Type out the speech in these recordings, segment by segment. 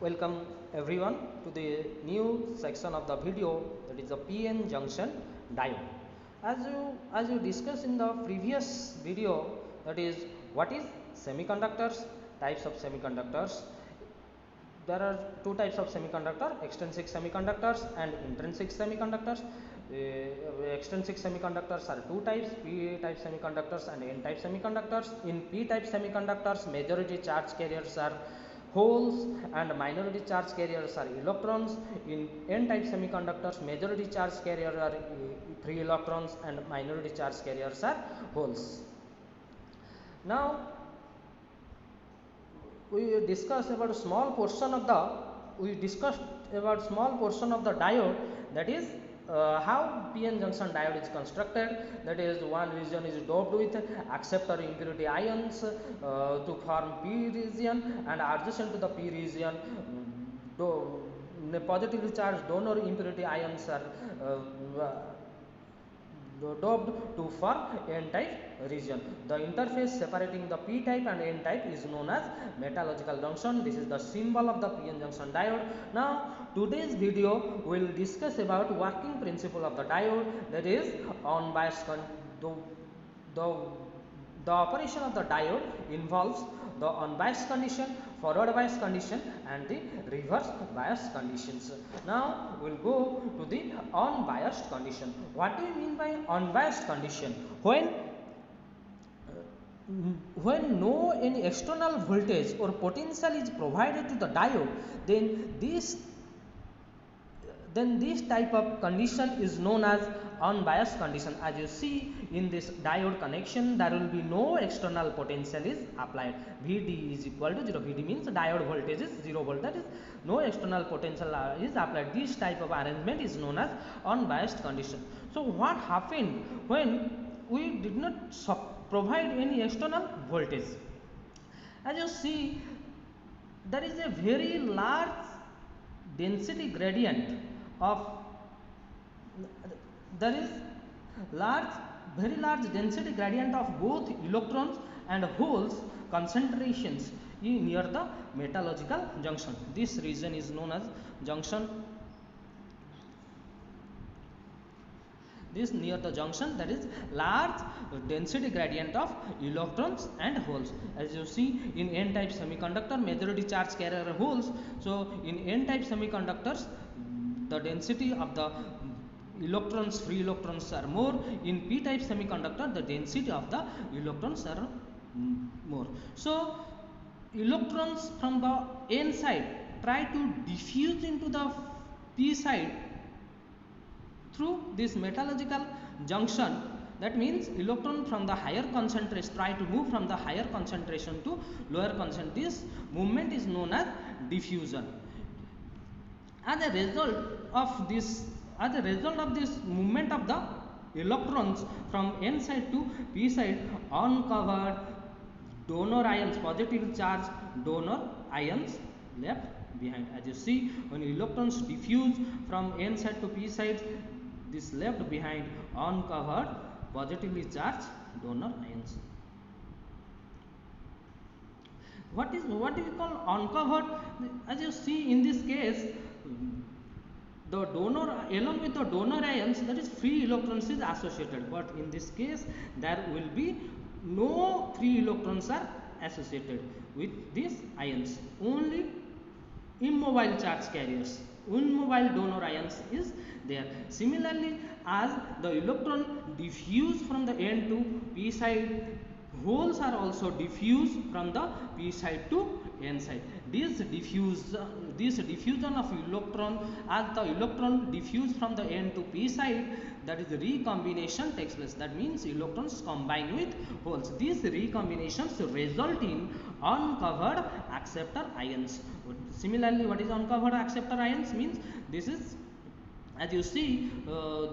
Welcome everyone to the new section of the video, that is the PN junction diode. As you discussed in the previous video, that is what is semiconductors, types of semiconductors. There are two types of semiconductor: extrinsic semiconductors and intrinsic semiconductors. Extrinsic semiconductors are two types: p type semiconductors and n type semiconductors. In p type semiconductors, majority charge carriers are holes and minority charge carriers are electrons. In n type semiconductors, majority charge carriers are free electrons and minority charge carriers are holes. Now we discussed about small portion of the diode, that is how PN junction diode is constructed. That is, one region is doped with acceptor impurity ions to form P region, and adjacent to the P region positively charged donor impurity ions are doped to form N type region. The interface separating the P type and N type is known as metallurgical junction. This is the symbol of the PN junction diode. Now today's video will discuss about working principle of the diode, that is unbiased the operation of the diode involves the unbiased condition, forward bias condition and the reverse bias conditions. Now we will go to the unbiased condition. What do you mean by unbiased condition? When no any external voltage or potential is provided to the diode, then this type of condition is known as unbiased condition. As you see in this diode connection, there will be no external potential is applied. Vd is equal to 0. Vd means diode voltage is 0 volt, that is no external potential is applied. This type of arrangement is known as unbiased condition. So what happened when we did not provide any external voltage? As you see, there is a very large density gradient of very large density gradient of both electrons and holes concentrations near the metallurgical junction. This region is known as junction. This near the junction, that is large density gradient of electrons and holes. As you see in n type semiconductor, majority charge carrier holes. So in n type semiconductors, the density of the electrons, free electrons are more. In p type semiconductor, the density of the electrons are more. So electrons from the n side try to diffuse into the p side through this metallurgical junction. That means electron from the higher concentration try to move from the higher concentration to lower concentration. This movement is known as diffusion. As a result of this movement of the electrons from n side to p side, uncovered donor ions, positive charge donor ions left behind. As you see, when electrons diffuse from n side to p side, this left behind uncovered positively charged donor ions. What do we call uncovered? As you see in this case, the donor along with the donor ions, that is free electrons is associated, but in this case there will be no free electrons are associated with these ions. Only immobile charge carriers, immobile donor ions is there. Similarly, as the electron diffuse from the n to p side, holes are also diffused from the p side to n side. This diffusion of electron, as the electron diffuse from the n to p side, that is recombination takes place. That means electrons combine with holes. These recombinations result in uncovered acceptor ions. Similarly, what is uncovered acceptor ions means? This is, as you see,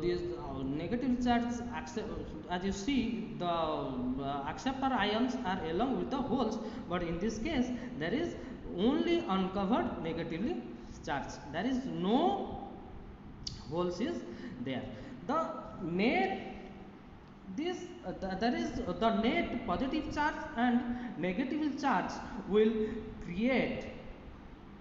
these negative charge as you see, the acceptor ions are along with the holes, but in this case there is only uncovered negatively charged, there is no holes is there. The net there is the net positive charge and negative charge will create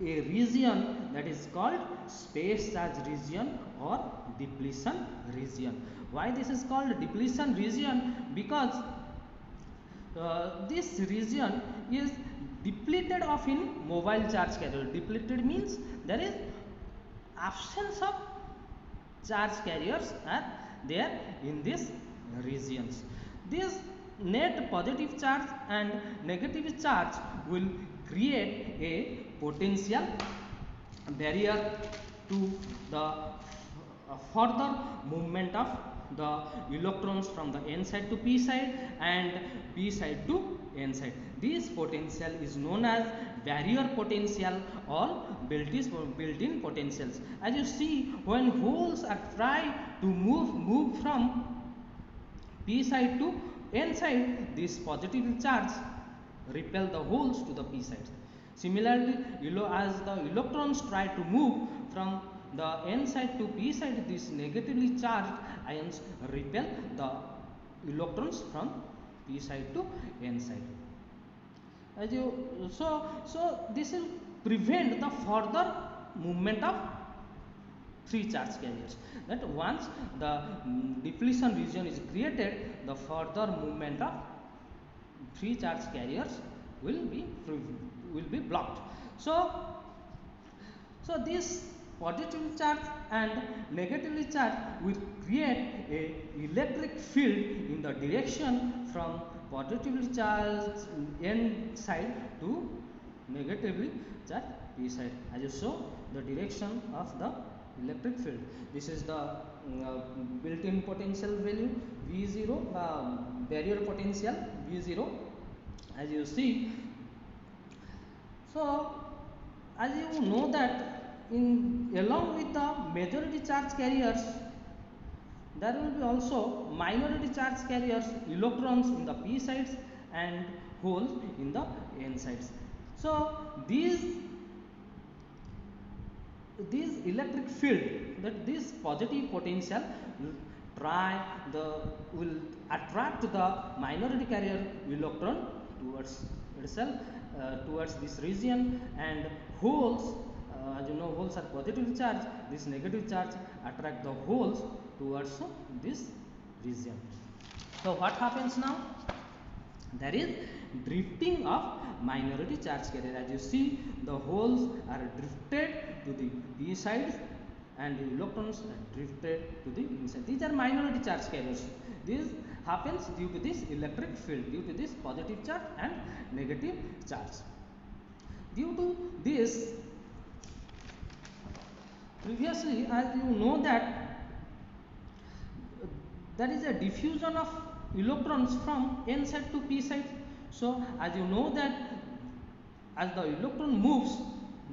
a region that is called space charge region or depletion region. Why this is called depletion region? Because this region is depleted of in mobile charge carrier. Depleted means there is absence of charge carriers are there in these regions. This net positive charge and negative charge will create a potential barrier to the further movement of the electrons from the n side to p side and p side to n side. This potential is known as barrier potential or built-in potentials. As you see, when holes are trying to move from p side to n side, this positive charge repel the holes to the p side. Similarly, as the electrons try to move from the n side to p side, these negatively charged ions repel the electrons from p side to n side. As you so this will prevent the further movement of three charge carriers. That once the depletion region is created, the further movement of three charge carriers will be blocked. So this positive charge and negatively charge will create a electric field in the direction from positively charged n side to negatively charged p side. As you saw, the direction of the electric field. This is the built-in potential value V0, barrier potential V0. As you see, so as you know that along with the majority charge carriers, there will be also minority charge carriers, electrons in the p sides and holes in the n sides. So these electric field, that this positive potential will attract the minority carrier electron towards itself, towards this region, and holes, as you know, holes are positively charged. This negative charge attract the holes towards this region. So what happens now? There is drifting of minority charge carrier. As you see, the holes are drifted to the p sides and the electrons are drifted to the inside. These are minority charge carriers. This happens due to this electric field, due to this positive charge and negative charge. Due to this, previously, as you know that there is a diffusion of electrons from n side to p side. So as you know that as the electron moves,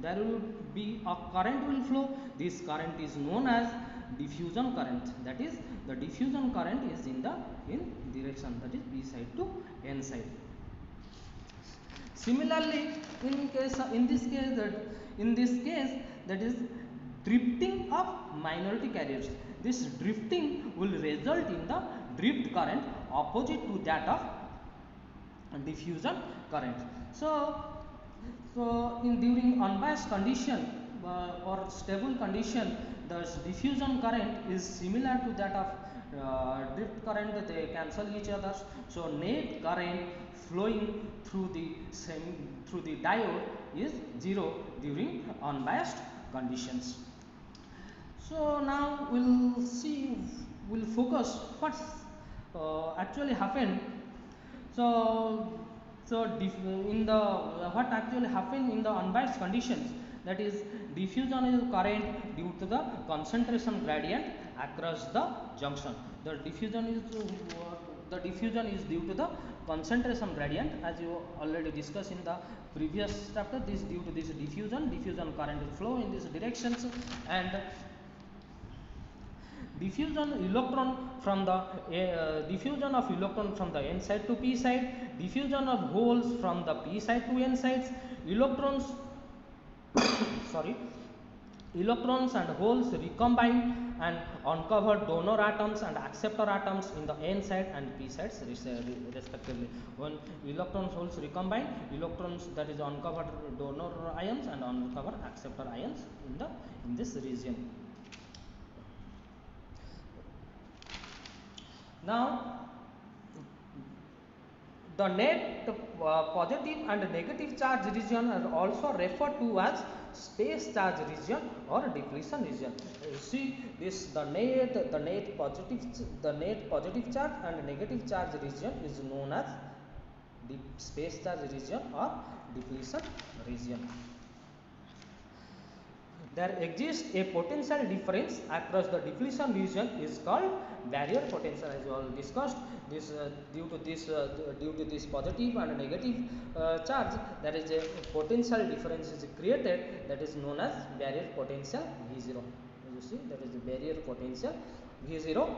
there will be a current will flow. This current is known as diffusion current. That is, the diffusion current is in direction, that is p side to n side. Similarly, in this case that is drifting of minority carriers. This drifting will result in the drift current opposite to that of diffusion current. So during unbiased condition or stable condition, the diffusion current is similar to that of drift current. They cancel each other. So net current flowing through the diode is zero during unbiased conditions. So now we'll focus what's actually happened. What actually happened in the unbiased conditions, that is diffusion is current due to the concentration gradient across the junction. The diffusion is due to the concentration gradient, as you already discussed in the previous chapter. This due to this diffusion current will flow in these directions, and diffusion of electron from the n side to p side, diffusion of holes from the p side to n sides, electrons Electrons and holes recombine and uncover donor atoms and acceptor atoms in the n side and p sides respectively. When electrons holes recombine, electrons that is uncover donor ions and uncover acceptor ions in this region. Now the net positive and negative charge region are also referred to as space charge region or depletion region. See this the net positive charge and negative charge region is known as the space charge region or depletion region. There exists a potential difference across the depletion region is called barrier potential, as we all discussed. This due to this positive and negative charge, there is a potential difference is created that is known as barrier potential V0. You see that is the barrier potential V0.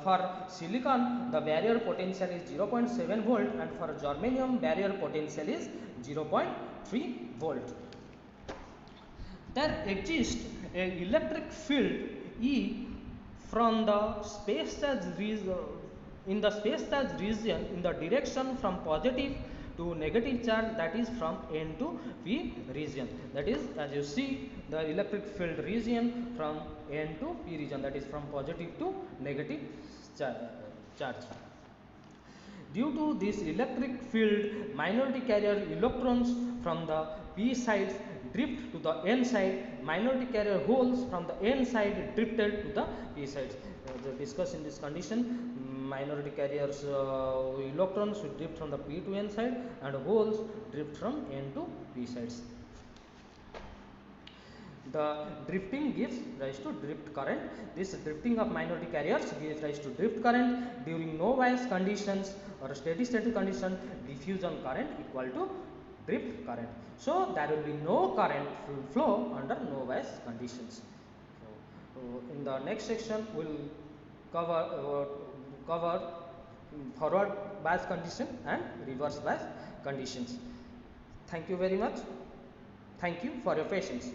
For silicon, the barrier potential is 0.7 volt, and for germanium, barrier potential is 0.3 volt. There exists an electric field E from the space charge region in the space charge region in the direction from positive to negative charge, that is from N to P region. That is, as you see, the electric field region from N to P region, that is from positive to negative charge. Due to this electric field, minority carrier electrons from the p sides drift to the n side, minority carrier holes from the n side drifted to the p sides. Discuss in this condition, minority carriers electrons will drift from the p to n side and holes drift from n to p sides. The drifting gives rise to drift current. This drifting of minority carriers gives rise to drift current. During no bias conditions or steady state condition, diffusion current equal to drift current. So there will be no current flow under no bias conditions. So in the next section we will cover forward bias condition and reverse bias conditions. Thank you very much. Thank you for your patience.